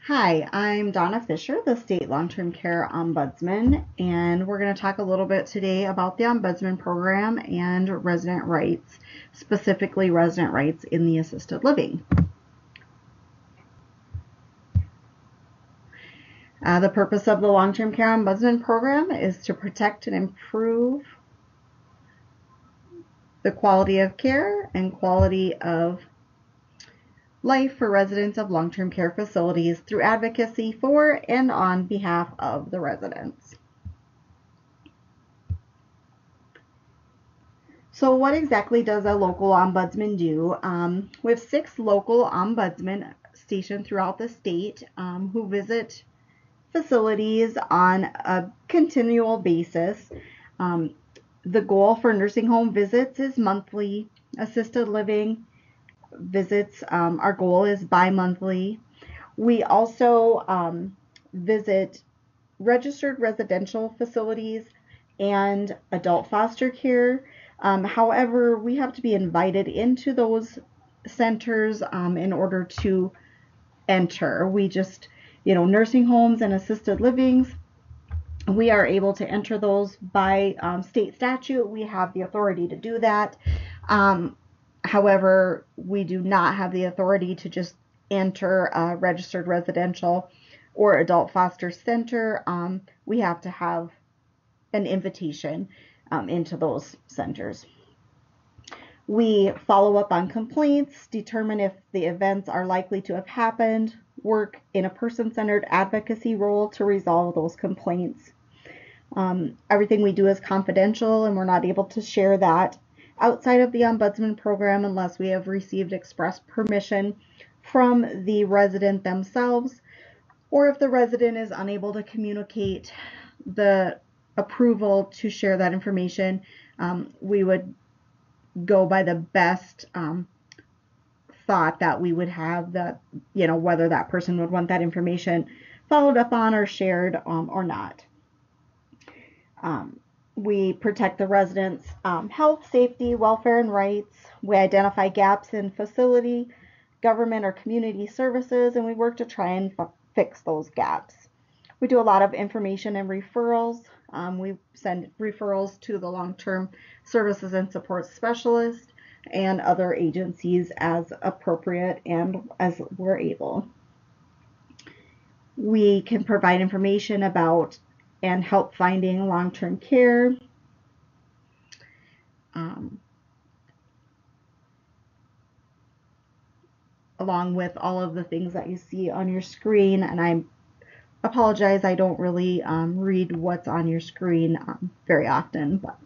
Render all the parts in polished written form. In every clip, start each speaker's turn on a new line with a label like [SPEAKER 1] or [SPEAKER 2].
[SPEAKER 1] Hi, I'm Donna Fisher, the State Long-Term Care Ombudsman, and we're going to talk a little bit today about the Ombudsman program and resident rights, specifically resident rights in the assisted living. The purpose of the Long-Term Care Ombudsman program is to protect and improve the quality of care and quality of life for residents of long-term care facilities through advocacy for and on behalf of the residents. So what exactly does a local ombudsman do? We have 6 local ombudsmen stationed throughout the state who visit facilities on a continual basis. The goal for nursing home visits is monthly. Assisted living visits, our goal is bi-monthly. We also visit registered residential facilities and adult foster care. However, we have to be invited into those centers in order to enter. We just, nursing homes and assisted livings, we are able to enter those by state statute. We have the authority to do that. However, we do not have the authority to just enter a registered residential or adult foster center. We have to have an invitation into those centers. We follow up on complaints, determine if the events are likely to have happened, work in a person-centered advocacy role to resolve those complaints. Everything we do is confidential, and we're not able to share that outside of the Ombudsman program unless we have received express permission from the resident themselves, or if the resident is unable to communicate the approval to share that information, we would go by the best thought that we would have, that whether that person would want that information followed up on or shared or not. We protect the residents' health, safety, welfare, and rights. We identify gaps in facility, government, or community services, and we work to try and fix those gaps. We do a lot of information and referrals. We send referrals to the long-term services and support specialist and other agencies as appropriate and as we're able. We can provide information about and help finding long-term care. Along with all of the things that you see on your screen, and I apologize, I don't really read what's on your screen very often, but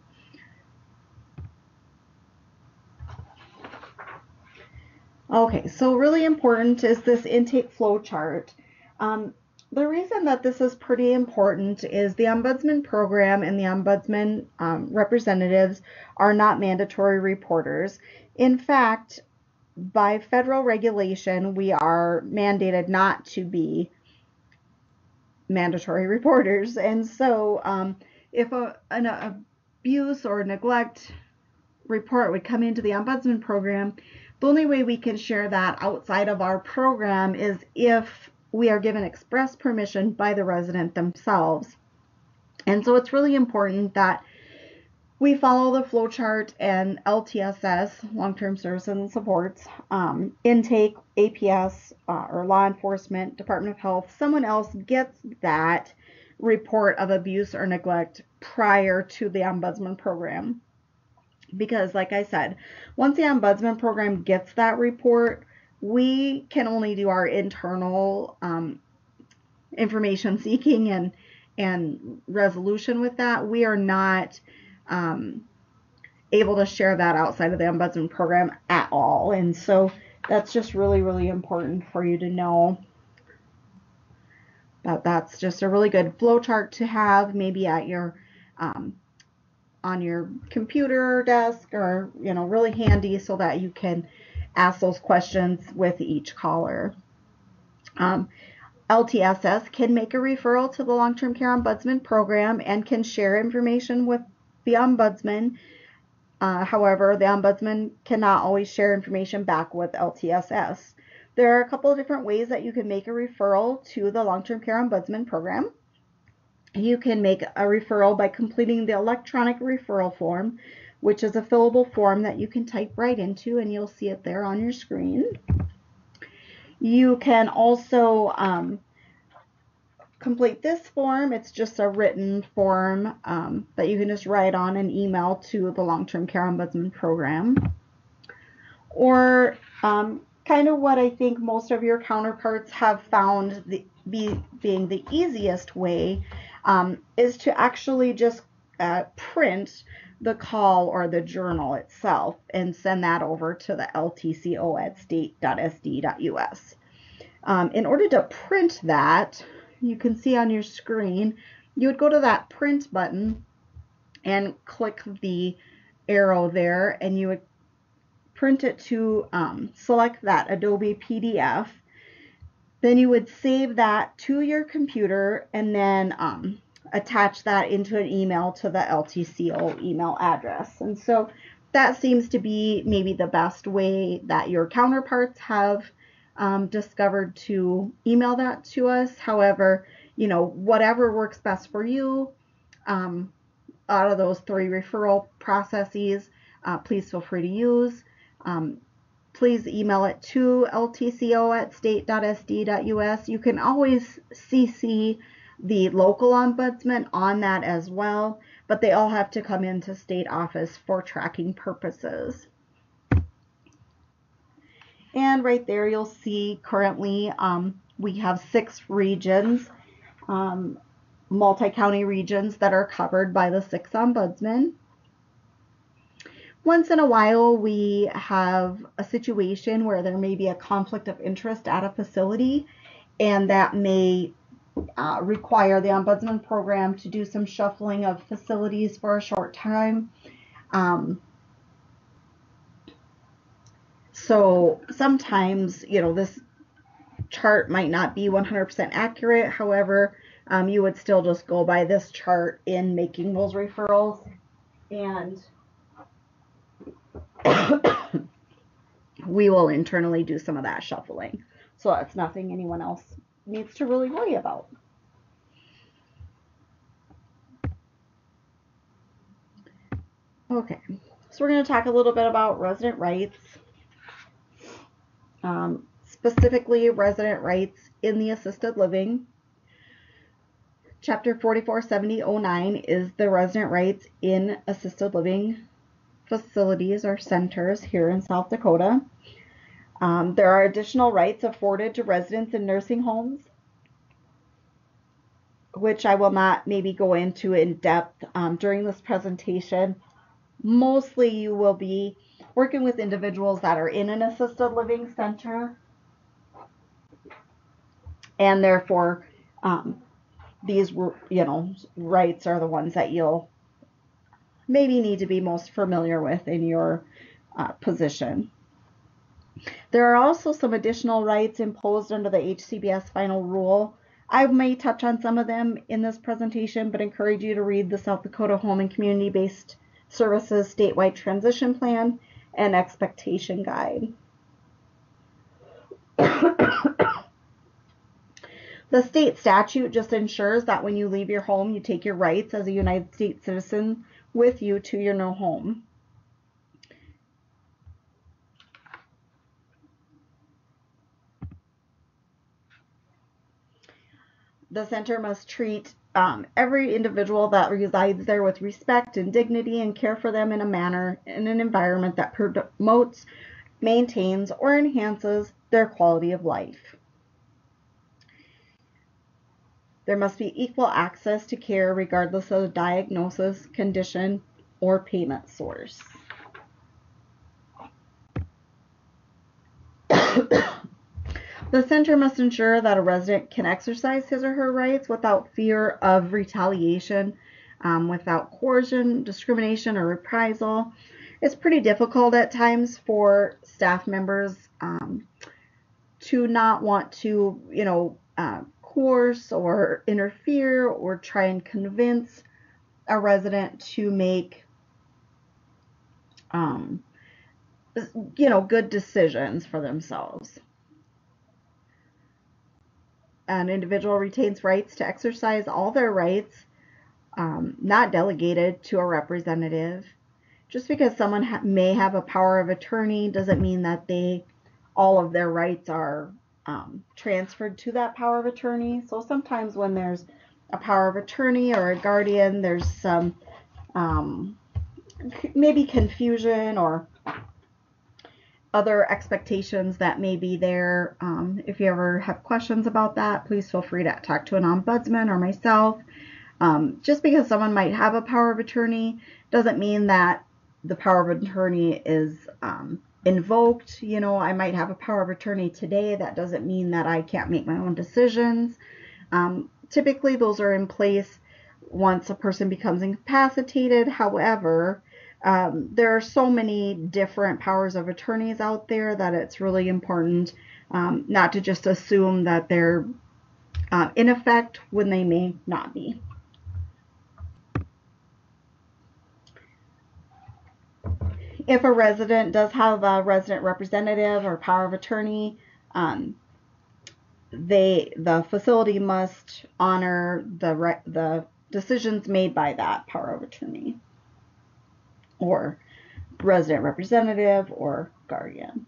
[SPEAKER 1] okay, so really important is this intake flow chart. The reason that this is pretty important is the Ombudsman program and the Ombudsman representatives are not mandatory reporters. In fact, by federal regulation, we are mandated not to be mandatory reporters. And so if an abuse or neglect report would come into the Ombudsman program, the only way we can share that outside of our program is if we are given express permission by the resident themselves. And so it's really important that we follow the flow chart and LTSS, long-term services and supports, intake, APS, or law enforcement, Department of Health, someone else gets that report of abuse or neglect prior to the Ombudsman program. Because like I said, once the Ombudsman program gets that report, we can only do our internal information seeking and resolution with that. We are not able to share that outside of the Ombudsman program at all. And so that's just really, really important for you to know. That's just a really good flow chart to have maybe at your on your computer desk, or really handy so that you can ask those questions with each caller. LTSS can make a referral to the Long-Term Care Ombudsman program and can share information with the Ombudsman. However, the Ombudsman cannot always share information back with LTSS. There are a couple of different ways that you can make a referral to the Long-Term Care Ombudsman program. You can make a referral by completing the electronic referral form, which is a fillable form that you can type right into, and you'll see it there on your screen. You can also complete this form. It's just a written form that you can just write on and email to the Long-Term Care Ombudsman program. Or kind of what I think most of your counterparts have found being the easiest way is to actually just print the call or the journal itself and send that over to the LTCO at state.sd.us. In order to print that, you can see on your screen, you would go to that print button and click the arrow there, and you would print it to select that Adobe PDF. Then you would save that to your computer and then attach that into an email to the LTCO email address. And so that seems to be maybe the best way that your counterparts have discovered to email that to us. However, you know, whatever works best for you out of those 3 referral processes, please feel free to use. Please email it to ltco at state.sd.us. You can always CC the local ombudsman on that as well, but they all have to come into state office for tracking purposes. And right there you'll see currently we have 6 regions, multi-county regions that are covered by the 6 ombudsmen. Once in a while we have a situation where there may be a conflict of interest at a facility, and that may require the ombudsman program to do some shuffling of facilities for a short time. So sometimes, you know, this chart might not be 100% accurate. However, you would still just go by this chart in making those referrals, and we will internally do some of that shuffling. So that's nothing anyone else needs to really worry about. Okay, so we're going to talk a little bit about resident rights, specifically resident rights in the assisted living. Chapter 447009 is the resident rights in assisted living facilities or centers here in South Dakota. There are additional rights afforded to residents in nursing homes, which I will not maybe go into in depth during this presentation. Mostly you will be working with individuals that are in an assisted living center, and therefore these, you know, rights are the ones that you'll maybe need to be most familiar with in your position. There are also some additional rights imposed under the HCBS final rule. I may touch on some of them in this presentation, but encourage you to read the South Dakota Home and Community-Based Services Statewide Transition Plan and Expectation Guide. The state statute just ensures that when you leave your home, you take your rights as a United States citizen with you to your new home. The center must treat every individual that resides there with respect and dignity, and care for them in a manner, in an environment that promotes, maintains, or enhances their quality of life. There must be equal access to care regardless of the diagnosis, condition, or payment source. The center must ensure that a resident can exercise his or her rights without fear of retaliation, without coercion, discrimination, or reprisal. It's pretty difficult at times for staff members to not want to, you know, coerce or interfere or try and convince a resident to make, you know, good decisions for themselves. An individual retains rights to exercise all their rights, not delegated to a representative. Just because someone may have a power of attorney doesn't mean that all of their rights are transferred to that power of attorney. So sometimes when there's a power of attorney or a guardian, there's some maybe confusion or other expectations that may be there. If you ever have questions about that, please feel free to talk to an ombudsman or myself. Just because someone might have a power of attorney doesn't mean that the power of attorney is invoked. You know, I might have a power of attorney today. That doesn't mean that I can't make my own decisions. Typically, those are in place once a person becomes incapacitated. However, there are so many different powers of attorneys out there that it's really important not to just assume that they're in effect when they may not be. If a resident does have a resident representative or power of attorney, the facility must honor the decisions made by that power of attorney or resident representative or guardian.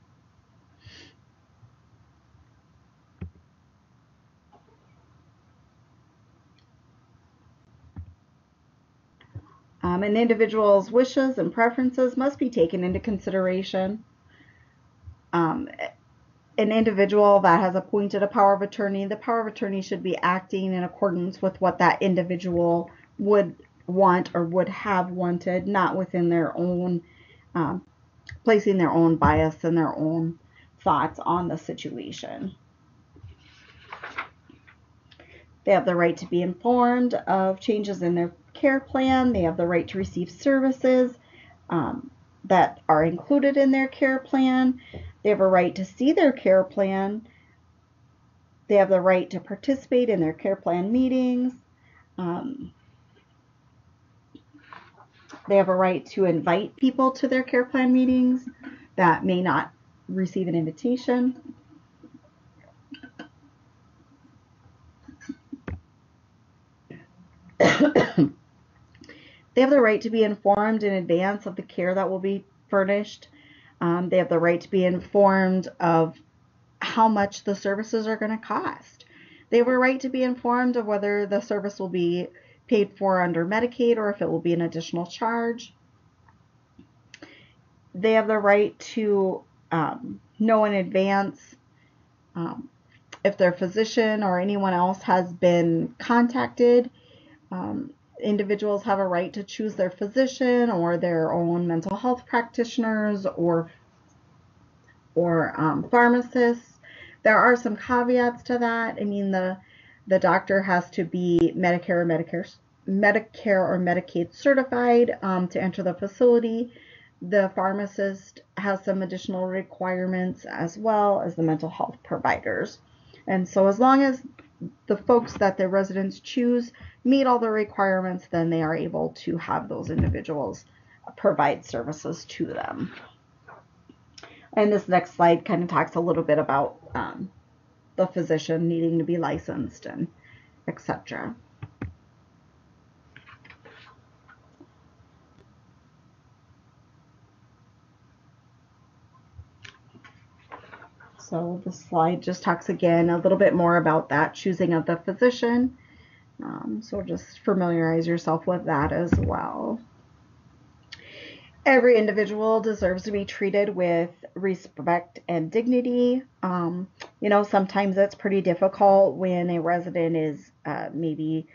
[SPEAKER 1] An individual's wishes and preferences must be taken into consideration. An individual that has appointed a power of attorney, the power of attorney should be acting in accordance with what that individual would want or would have wanted, not within their own, placing their own bias and their own thoughts on the situation. They have the right to be informed of changes in their care plan. They have the right to receive services that are included in their care plan. They have a right to see their care plan. They have the right to participate in their care plan meetings. They have a right to invite people to their care plan meetings that may not receive an invitation. They have the right to be informed in advance of the care that will be furnished. They have the right to be informed of how much the services are going to cost. They have a right to be informed of whether the service will be paid for under Medicaid or if it will be an additional charge. They have the right to know in advance if their physician or anyone else has been contacted. Individuals have a right to choose their physician or their own mental health practitioners or pharmacists. There are some caveats to that. I mean, the doctor has to be Medicare or Medicaid certified to enter the facility. The pharmacist has some additional requirements as well as the mental health providers. And so as long as the folks that the residents choose meet all the requirements, then they are able to have those individuals provide services to them. And this next slide kind of talks a little bit about the physician needing to be licensed and etc. So the slide just talks again a little bit more about that choosing of the physician. So just familiarize yourself with that as well. Every individual deserves to be treated with respect and dignity. You know, sometimes it's pretty difficult when a resident is maybe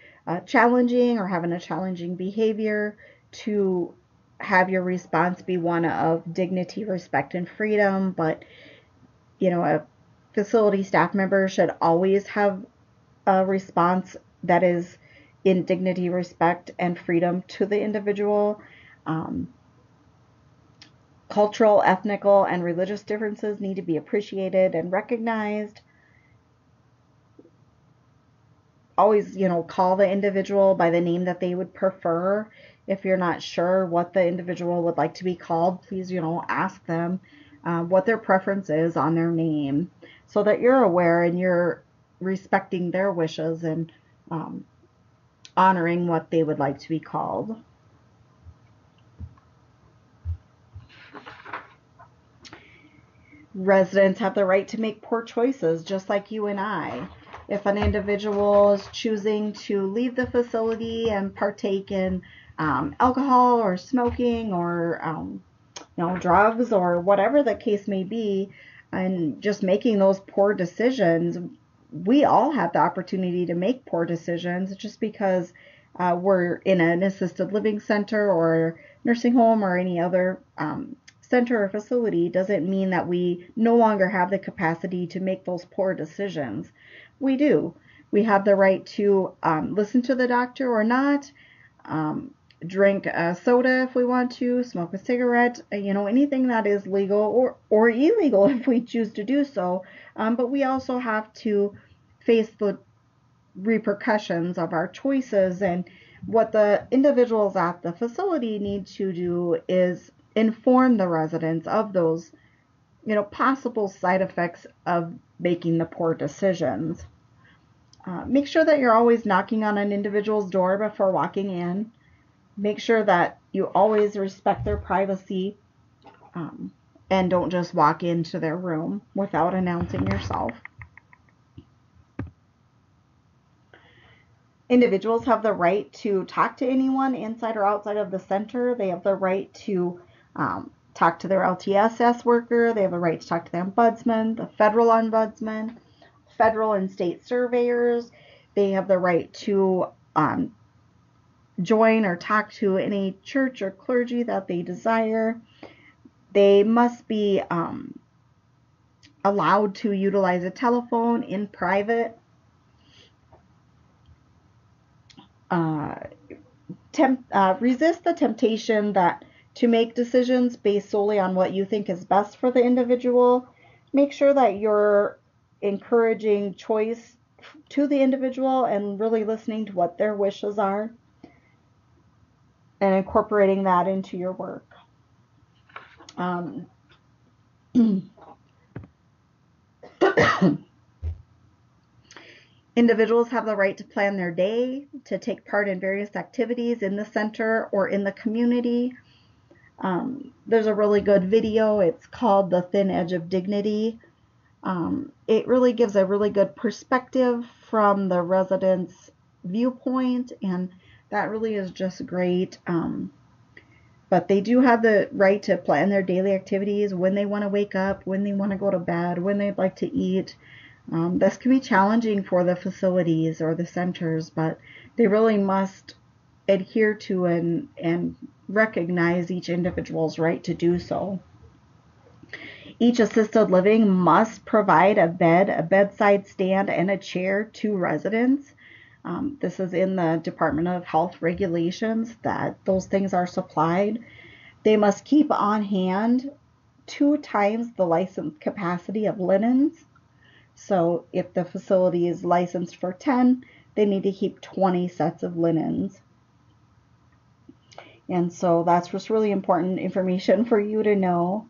[SPEAKER 1] challenging or having a challenging behavior to have your response be one of dignity, respect, and freedom. But, you know, a facility staff member should always have a response that is in dignity, respect, and freedom to the individual. Cultural, ethnical, and religious differences need to be appreciated and recognized. Always, you know, call the individual by the name that they would prefer. If you're not sure what the individual would like to be called, please, you know, ask them what their preference is on their name so that you're aware and you're respecting their wishes and honoring what they would like to be called. Residents have the right to make poor choices, just like you and I. If an individual is choosing to leave the facility and partake in alcohol or smoking or drugs or whatever the case may be, and just making those poor decisions, we all have the opportunity to make poor decisions. Just because we're in an assisted living center or nursing home or any other center or facility doesn't mean that we no longer have the capacity to make those poor decisions. We do. We have the right to listen to the doctor or not, drink a soda if we want to, smoke a cigarette, anything that is legal or illegal if we choose to do so. But we also have to face the repercussions of our choices. And what the individuals at the facility need to do is inform the residents of those, possible side effects of making the poor decisions. Make sure that you're always knocking on an individual's door before walking in. Make sure that you always respect their privacy and don't just walk into their room without announcing yourself. Individuals have the right to talk to anyone inside or outside of the center. They have the right to talk to their LTSS worker. They have the right to talk to the Ombudsman, the federal Ombudsman, federal and state surveyors. They have the right to join or talk to any church or clergy that they desire. They must be allowed to utilize a telephone in private. Resist the temptation to make decisions based solely on what you think is best for the individual. Make sure that you're encouraging choice to the individual and really listening to what their wishes are and incorporating that into your work. Individuals have the right to plan their day, to take part in various activities in the center or in the community. There's a really good video. It's called The Thin Edge of Dignity. It really gives a really good perspective from the residents' viewpoint, and that really is just great. But they do have the right to plan their daily activities, when they want to wake up, when they want to go to bed, when they'd like to eat. This can be challenging for the facilities or the centers, but they really must adhere to and recognize each individual's right to do so. Each assisted living must provide a bed, a bedside stand, and a chair to residents. This is in the Department of Health regulations that those things are supplied. They must keep on hand 2 times the licensed capacity of linens. So if the facility is licensed for 10, they need to keep 20 sets of linens. And so that's just really important information for you to know.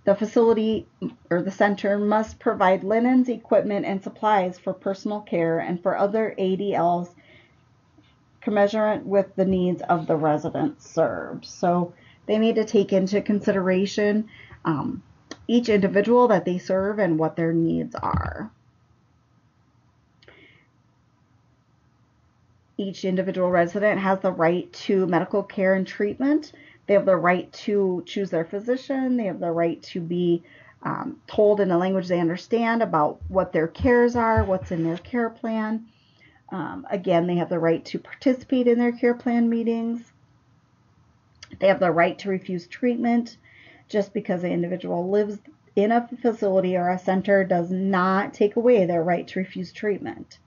[SPEAKER 1] The facility or the center must provide linens, equipment, and supplies for personal care and for other ADLs commensurate with the needs of the residents served. So they need to take into consideration each individual that they serve and what their needs are. Each individual resident has the right to medical care and treatment. They have the right to choose their physician. They have the right to be told in a language they understand about what their cares are, what's in their care plan. Again, they have the right to participate in their care plan meetings. They have the right to refuse treatment. Just because an individual lives in a facility or a center does not take away their right to refuse treatment.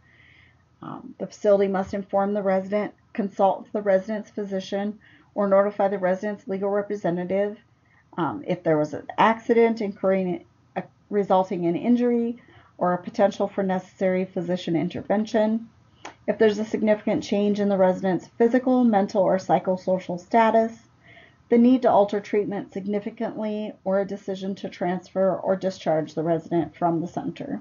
[SPEAKER 1] The facility must inform the resident, consult with the resident's physician, or notify the resident's legal representative if there was an accident resulting in injury or a potential for necessary physician intervention. If there's a significant change in the resident's physical, mental, or psychosocial status, the need to alter treatment significantly, or a decision to transfer or discharge the resident from the center.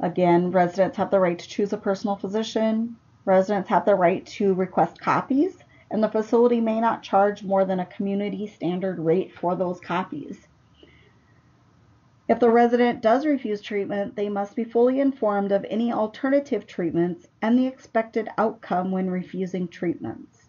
[SPEAKER 1] Again, residents have the right to choose a personal physician. Residents have the right to request copies, and the facility may not charge more than a community standard rate for those copies. If the resident does refuse treatment, they must be fully informed of any alternative treatments and the expected outcome when refusing treatments.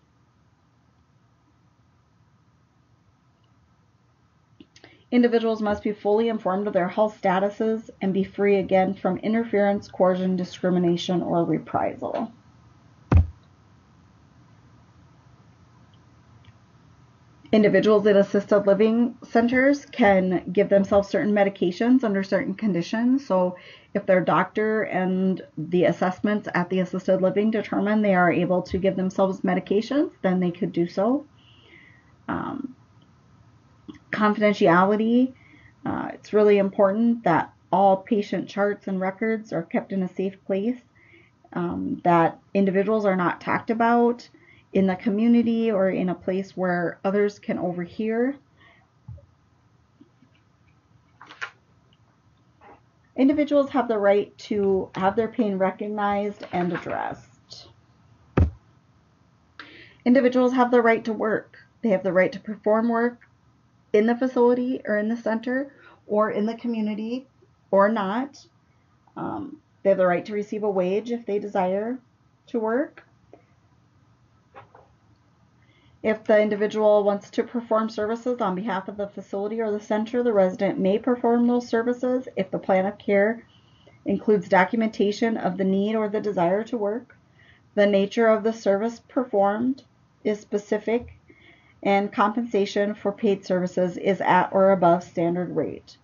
[SPEAKER 1] Individuals must be fully informed of their health statuses and be free again from interference, coercion, discrimination, or reprisal. Individuals in assisted living centers can give themselves certain medications under certain conditions. So if their doctor and the assessments at the assisted living determine they are able to give themselves medications, then they could do so. Confidentiality, it's really important that all patient charts and records are kept in a safe place, that individuals are not talked about in the community or in a place where others can overhear. Individuals have the right to have their pain recognized and addressed. Individuals have the right to work. They have the right to perform work in the facility or in the center or in the community or not. They have the right to receive a wage if they desire to work. If the individual wants to perform services on behalf of the facility or the center, the resident may perform those services if the plan of care includes documentation of the need or the desire to work. The nature of the service performed is specific, and compensation for paid services is at or above standard rate.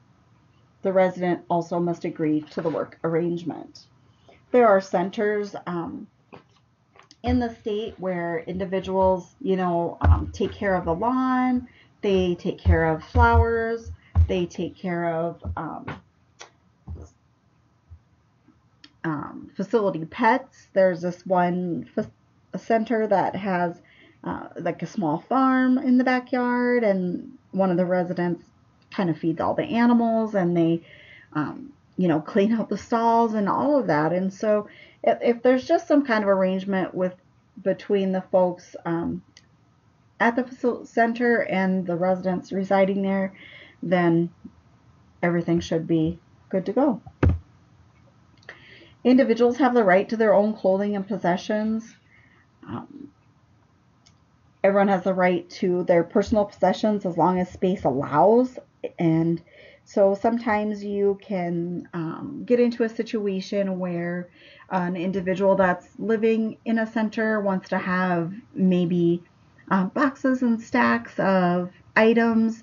[SPEAKER 1] The resident also must agree to the work arrangement. There are centers in the state where individuals, take care of the lawn, they take care of flowers, they take care of facility pets. There's this one center that has like a small farm in the backyard, and one of the residents kind of feeds all the animals, and they clean out the stalls and all of that. And so if there's just some kind of arrangement between the folks at the center and the residents residing there, then everything should be good to go. Individuals have the right to their own clothing and possessions. Everyone has the right to their personal possessions as long as space allows. And so sometimes you can get into a situation where an individual that's living in a center wants to have maybe boxes and stacks of items.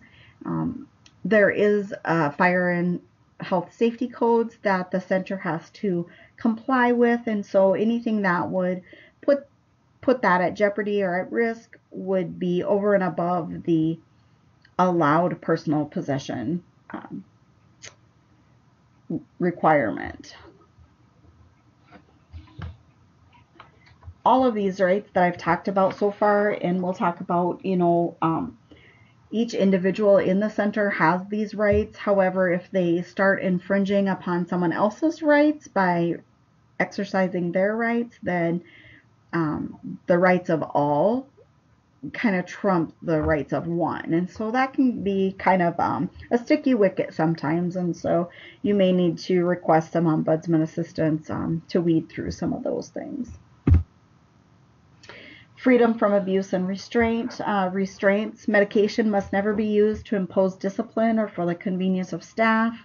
[SPEAKER 1] There is fire and health safety codes that the center has to comply with, and so anything that would put that at jeopardy or at risk would be over and above the allowed personal possession requirement. All of these rights that I've talked about so far, and we'll talk about, each individual in the center has these rights. However, if they start infringing upon someone else's rights by exercising their rights, then the rights of all kind of trump the rights of one. And so that can be kind of a sticky wicket sometimes. And so you may need to request some ombudsman assistance to weed through some of those things. Freedom from abuse and restraint. Restraints. Medication must never be used to impose discipline or for the convenience of staff.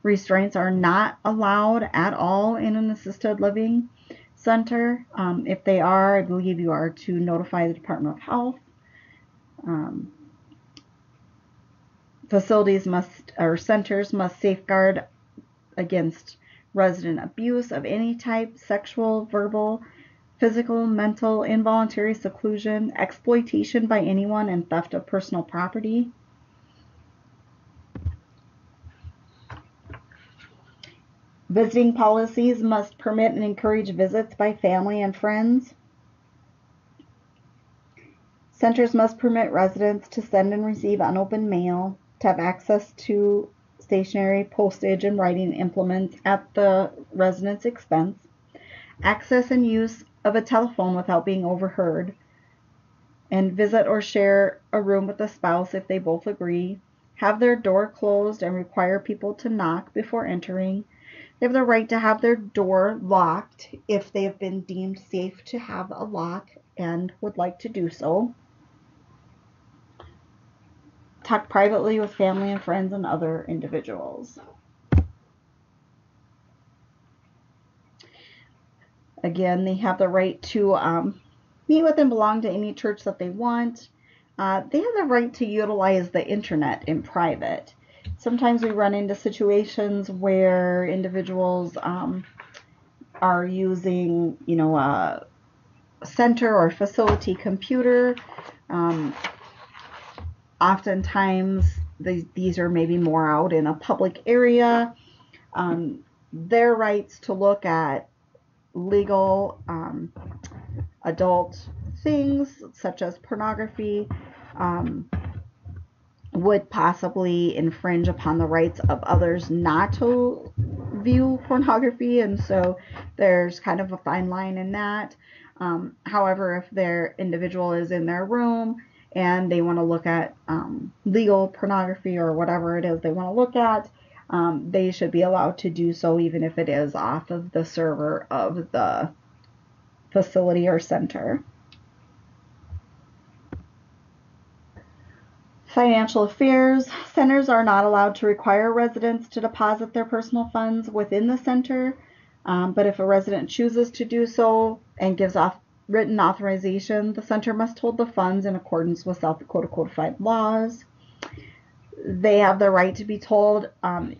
[SPEAKER 1] Restraints are not allowed at all in an assisted living center. If they are, I believe you are to notify the Department of Health. Centers must safeguard against resident abuse of any type: sexual, verbal, physical, mental, involuntary seclusion, exploitation by anyone, and theft of personal property. Visiting policies must permit and encourage visits by family and friends. Centers must permit residents to send and receive unopened mail, to have access to stationery, postage, and writing implements at the resident's expense, access and use of a telephone without being overheard, and visit or share a room with a spouse if they both agree, have their door closed and require people to knock before entering. They have the right to have their door locked if they have been deemed safe to have a lock and would like to do so. Talk privately with family and friends and other individuals. Again, they have the right to meet with and belong to any church that they want. They have the right to utilize the internet in private. Sometimes we run into situations where individuals are using, a center or facility computer. Oftentimes, these are maybe more out in a public area. Their rights to look at legal adult things such as pornography would possibly infringe upon the rights of others not to view pornography, and so there's kind of a fine line in that. However, if their individual is in their room and they want to look at legal pornography or whatever it is they want to look at, they should be allowed to do so even if it is off of the server of the facility or center. Financial affairs. Centers are not allowed to require residents to deposit their personal funds within the center, but if a resident chooses to do so and gives off written authorization, the center must hold the funds in accordance with South Dakota codified laws. They have the right to be told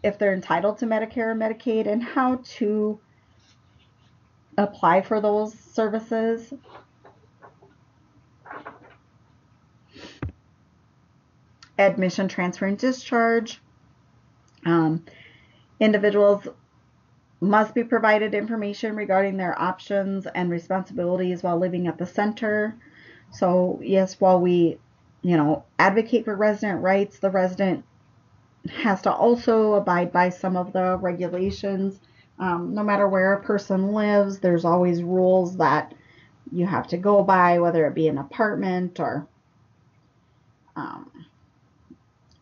[SPEAKER 1] if they're entitled to Medicare or Medicaid and how to apply for those services. Admission, transfer, and discharge. Individuals must be provided information regarding their options and responsibilities while living at the center. So yes, while we, advocate for resident rights, the resident has to also abide by some of the regulations. No matter where a person lives, there's always rules that you have to go by, whether it be an apartment or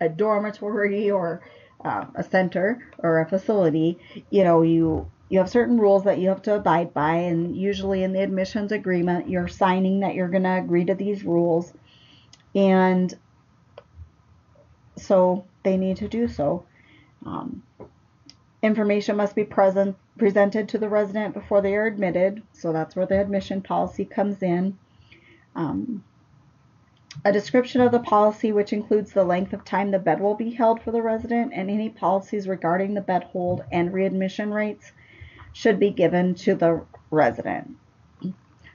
[SPEAKER 1] a dormitory or a center or a facility. You have certain rules that you have to abide by, and usually in the admissions agreement you're signing that you're going to agree to these rules, and so they need to do so. Information must be presented to the resident before they are admitted, so that's where the admission policy comes in. A description of the policy, which includes the length of time the bed will be held for the resident and any policies regarding the bed hold and readmission rates, should be given to the resident.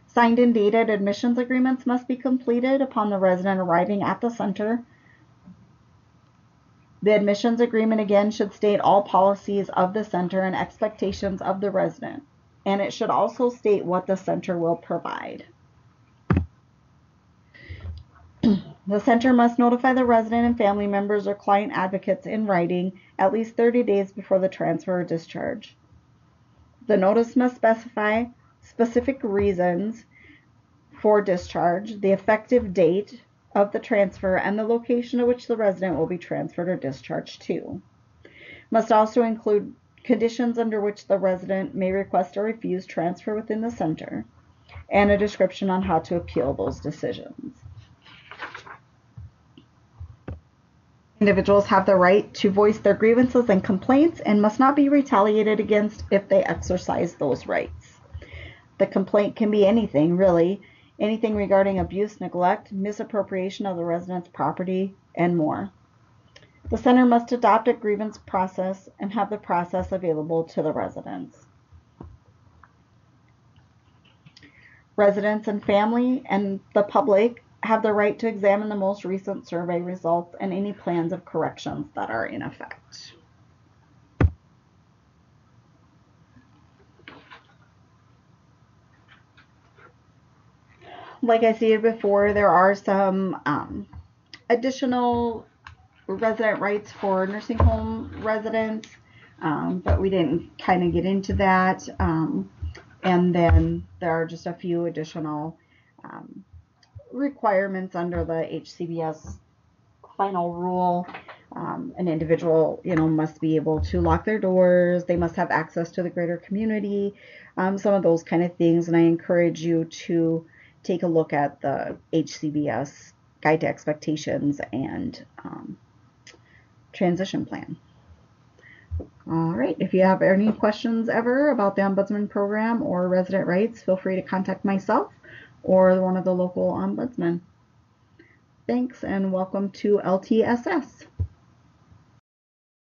[SPEAKER 1] Signed and dated admissions agreements must be completed upon the resident arriving at the center. The admissions agreement again should state all policies of the center and expectations of the resident, and it should also state what the center will provide. The center must notify the resident and family members or client advocates in writing at least 30 days before the transfer or discharge. The notice must specify specific reasons for discharge, the effective date of the transfer, and the location to which the resident will be transferred or discharged to. Must also include conditions under which the resident may request or refuse transfer within the center, and a description on how to appeal those decisions. Individuals have the right to voice their grievances and complaints and must not be retaliated against if they exercise those rights. The complaint can be anything, really. Anything regarding abuse, neglect, misappropriation of the resident's property, and more. The center must adopt a grievance process and have the process available to the residents. Residents and family and the public have the right to examine the most recent survey results and any plans of corrections that are in effect. Like I stated before, there are some additional resident rights for nursing home residents, but we didn't kind of get into that. And then there are just a few additional requirements under the HCBS final rule. An individual, must be able to lock their doors. They must have access to the greater community. Some of those kind of things. And I encourage you to take a look at the HCBS Guide to Expectations and Transition Plan. All right. If you have any questions ever about the Ombudsman program or resident rights, feel free to contact myself or one of the local ombudsmen. Thanks and welcome to LTSS.